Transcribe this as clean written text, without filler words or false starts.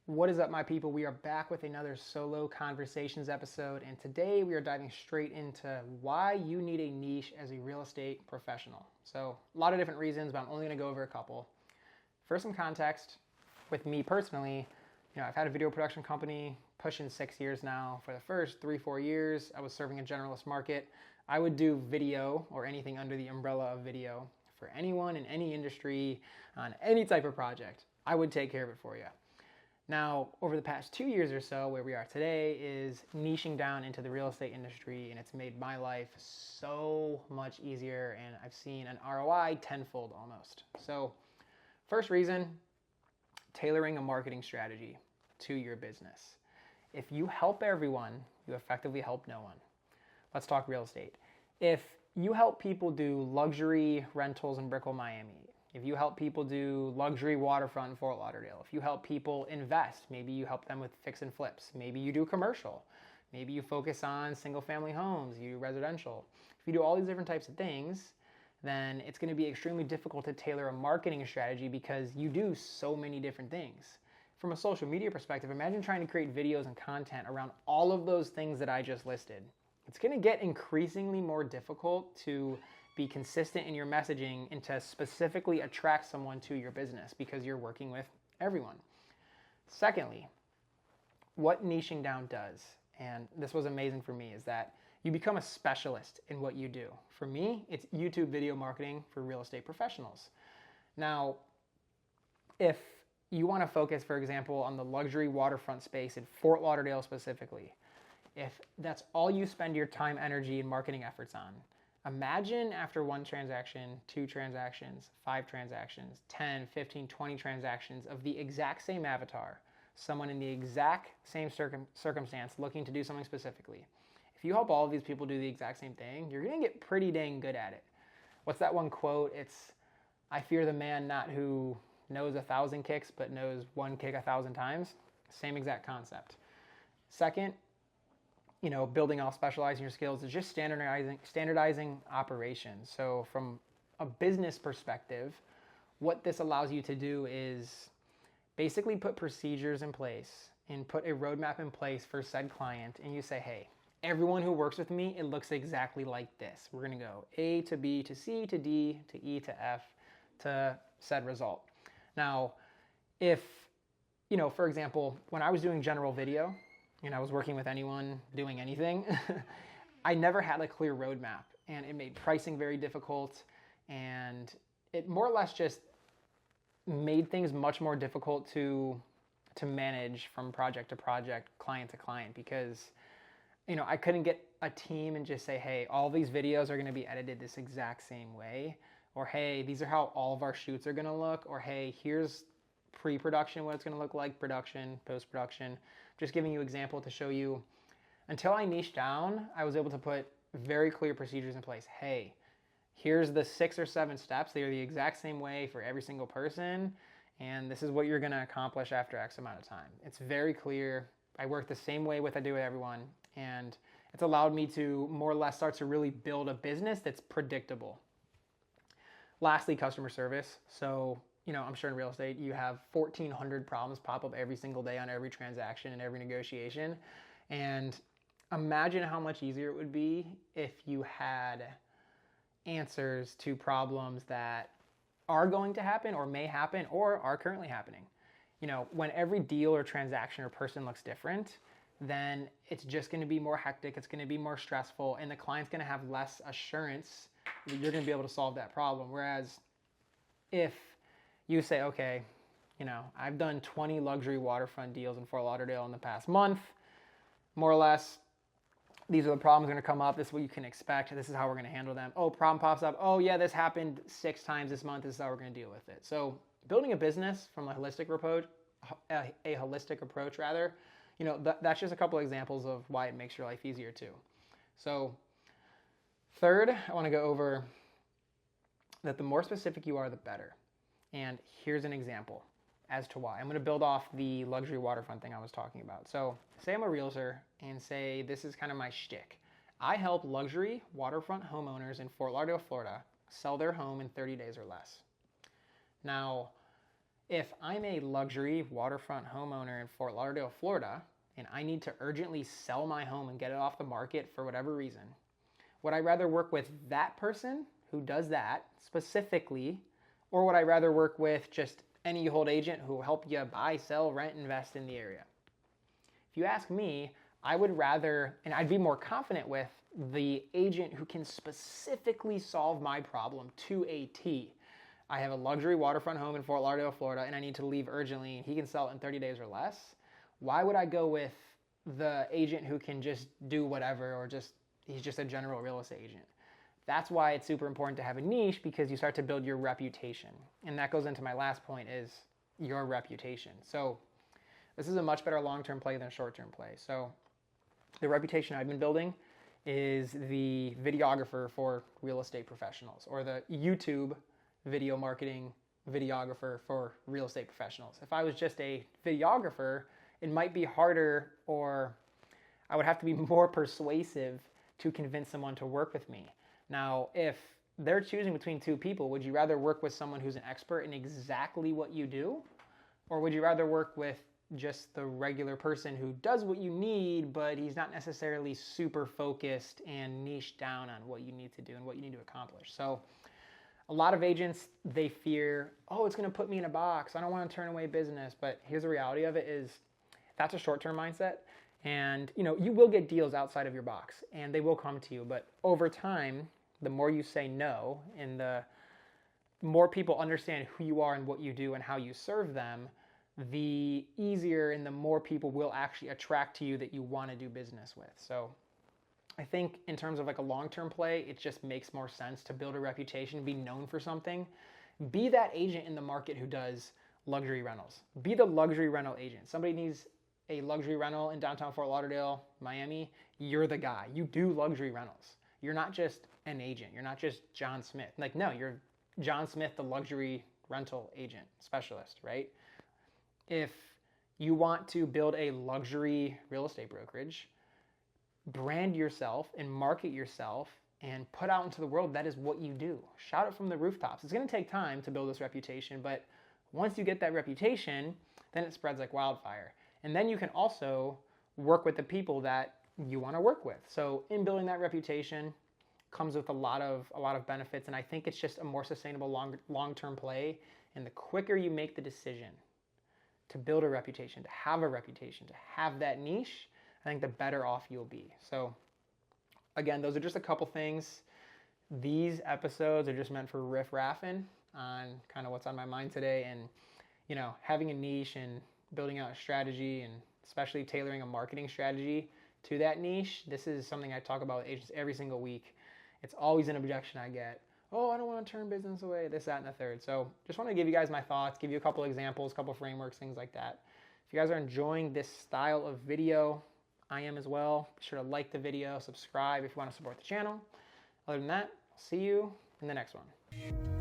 What is up, my people? We are back with another solo conversations episode, and today we are diving straight into why you need a niche as a real estate professional. So, a lot of different reasons, but I'm only going to go over a couple. For some context, with me personally, I've had a video production company pushing 6 years now. For the first 3-4 years, I was serving a generalist market. I would do video or anything under the umbrella of video for anyone in any industry on any type of project. I would take care of it for you. Now, over the past 2 years or so, where we are today is niching down into the real estate industry, and it's made my life so much easier, and I've seen an ROI tenfold almost. So, first reason, tailoring a marketing strategy to your business. If you help everyone, you effectively help no one. Let's talk real estate. If you help people do luxury rentals in Brickell, Miami, if you help people do luxury waterfront in Fort Lauderdale, if you help people invest, maybe you help them with fix and flips, maybe you do commercial, maybe you focus on single family homes, you do residential. If you do all these different types of things, then it's going to be extremely difficult to tailor a marketing strategy because you do so many different things. From a social media perspective, imagine trying to create videos and content around all of those things that I just listed. It's going to get increasingly more difficult to be consistent in your messaging and to specifically attract someone to your business because you're working with everyone. Secondly, what niching down does, and this was amazing for me, is that you become a specialist in what you do. For me, it's YouTube video marketing for real estate professionals. Now, if you want to focus, for example, on the luxury waterfront space in Fort Lauderdale specifically, if that's all you spend your time, energy, and marketing efforts on, imagine after 1 transaction, 2 transactions, 5 transactions, 10, 15, 20 transactions of the exact same avatar, someone in the exact same circumstance looking to do something specifically. If you help all of these people do the exact same thing, you're going to get pretty dang good at it. What's that one quote? It's, I fear the man not who knows 1,000 kicks, but knows 1 kick 1,000 times. Same exact concept. Second, building off specializing your skills is just standardizing operations. So from a business perspective, what this allows you to do is basically put procedures in place and put a roadmap in place for said client. And you say, hey, everyone who works with me, it looks exactly like this. We're going to go A to B to C to D to E to F to said result. Now, if, for example, when I was doing general video, I was working with anyone doing anything, I never had a clear roadmap, and it made pricing very difficult, and it more or less just made things much more difficult to manage from project to project, client to client, because I couldn't get a team and just say, hey, all these videos are going to be edited this exact same way, or hey, these are how all of our shoots are going to look, or hey, here's pre-production, what it's going to look like, production, post-production. Just giving you an example to show you, until I niched down, I was able to put very clear procedures in place. Hey, here's the 6 or 7 steps. They are the exact same way for every single person, and this is what you're going to accomplish after X amount of time. It's very clear. I work the same way I do with everyone, and it's allowed me to more or less start to really build a business that's predictable. Lastly, customer service. So, I'm sure in real estate, you have 1,400 problems pop up every single day on every transaction and every negotiation. And imagine how much easier it would be if you had answers to problems that are going to happen or may happen or are currently happening. When every deal or transaction or person looks different, then it's just going to be more hectic, it's going to be more stressful, and the client's going to have less assurance that you're going to be able to solve that problem. Whereas if you say, okay, I've done 20 luxury waterfront deals in Fort Lauderdale in the past month, more or less, these are the problems going to come up, this is what you can expect, this is how we're going to handle them. Oh, problem pops up, oh yeah, this happened 6 times this month, this is how we're going to deal with it. So building a business from a holistic approach, that's just a couple examples of why it makes your life easier too. So third, I want to go over that the more specific you are, the better. And here's an example as to why. I'm going to build off the luxury waterfront thing I was talking about. So say I'm a realtor and say this is kind of my shtick. I help luxury waterfront homeowners in Fort Lauderdale, Florida sell their home in 30 days or less. Now, If I'm a luxury waterfront homeowner in Fort Lauderdale, Florida, and I need to urgently sell my home and get it off the market for whatever reason, would I rather work with that person who does that specifically, or would I rather work with just any old agent who will help you buy, sell, rent, invest in the area? If you ask me, I would rather, and I'd be more confident with the agent who can specifically solve my problem to a T. I have a luxury waterfront home in Fort Lauderdale, Florida, and I need to leave urgently, and he can sell it in 30 days or less. Why would I go with the agent who can just do whatever, or he's just a general real estate agent? That's why it's super important to have a niche, because you start to build your reputation. And that goes into my last point, is your reputation. So this is a much better long-term play than a short-term play. So the reputation I've been building is the videographer for real estate professionals, or the YouTube video marketing videographer for real estate professionals. If I was just a videographer, it might be harder, or I would have to be more persuasive to convince someone to work with me. Now, if they're choosing between two people, would you rather work with someone who's an expert in exactly what you do? Or would you rather work with just the regular person who does what you need, but he's not necessarily super focused and niche down on what you need to do and what you need to accomplish? So a lot of agents, they fear, oh, it's going to put me in a box. I don't want to turn away business. But here's the reality of it is, that's a short-term mindset. And you will get deals outside of your box, and they will come to you. But over time, the more you say no, and the more people understand who you are and what you do and how you serve them, the easier and the more people will actually attract to you that you want to do business with. So I think in terms of like a long-term play, it just makes more sense to build a reputation, be known for something. Be that agent in the market who does luxury rentals. Be the luxury rental agent. Somebody needs a luxury rental in downtown Fort Lauderdale, Miami. You're the guy. You do luxury rentals. You're not just an agent. You're not just John Smith. No, you're John Smith, the luxury rental agent specialist, right? If you want to build a luxury real estate brokerage, brand yourself and market yourself and put out into the world that is what you do. Shout it from the rooftops. It's going to take time to build this reputation, but once you get that reputation, then it spreads like wildfire. And then you can also work with the people that you want to work with. So in building that reputation comes with a lot of benefits, and I think it's just a more sustainable long-term play. And the quicker you make the decision to build a reputation, to have that niche, I think the better off you'll be. So again, those are just a couple things. These episodes are just meant for riff-raffing on kind of what's on my mind today, and having a niche and building out a strategy, and especially tailoring a marketing strategy to that niche. This is something I talk about with agents every single week. It's always an objection I get. Oh, I don't want to turn business away, this, that, and the third. So just want to give you guys my thoughts, give you a couple examples, couple frameworks, things like that. If you guys are enjoying this style of video, I am as well. Be sure to like the video, subscribe if you want to support the channel. Other than that, I'll see you in the next one.